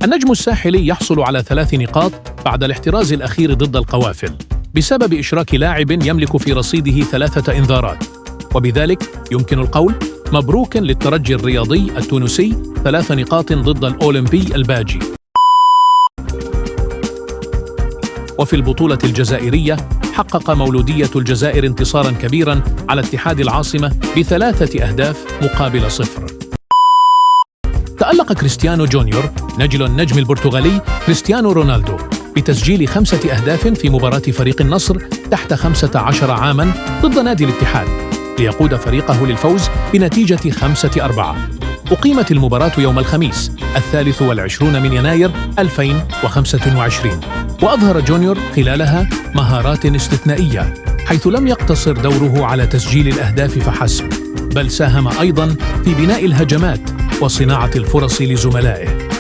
النجم الساحلي يحصل على 3 نقاط بعد الاحتراز الأخير ضد القوافل بسبب إشراك لاعب يملك في رصيده 3 إنذارات، وبذلك يمكن القول مبروك للترجي الرياضي التونسي 3 نقاط ضد الأولمبي الباجي. وفي البطولة الجزائرية حقق مولودية الجزائر انتصاراً كبيراً على اتحاد العاصمة ب3 أهداف مقابل 0. تألق كريستيانو جونيور نجل النجم البرتغالي كريستيانو رونالدو بتسجيل 5 أهداف في مباراة فريق النصر تحت 15 عاماً ضد نادي الاتحاد ليقود فريقه للفوز بنتيجة 5-4. أقيمت المباراة يوم الخميس 23 من يناير 2025، وأظهر جونيور خلالها مهارات استثنائية، حيث لم يقتصر دوره على تسجيل الأهداف فحسب، بل ساهم أيضاً في بناء الهجمات وصناعة الفرص لزملائه.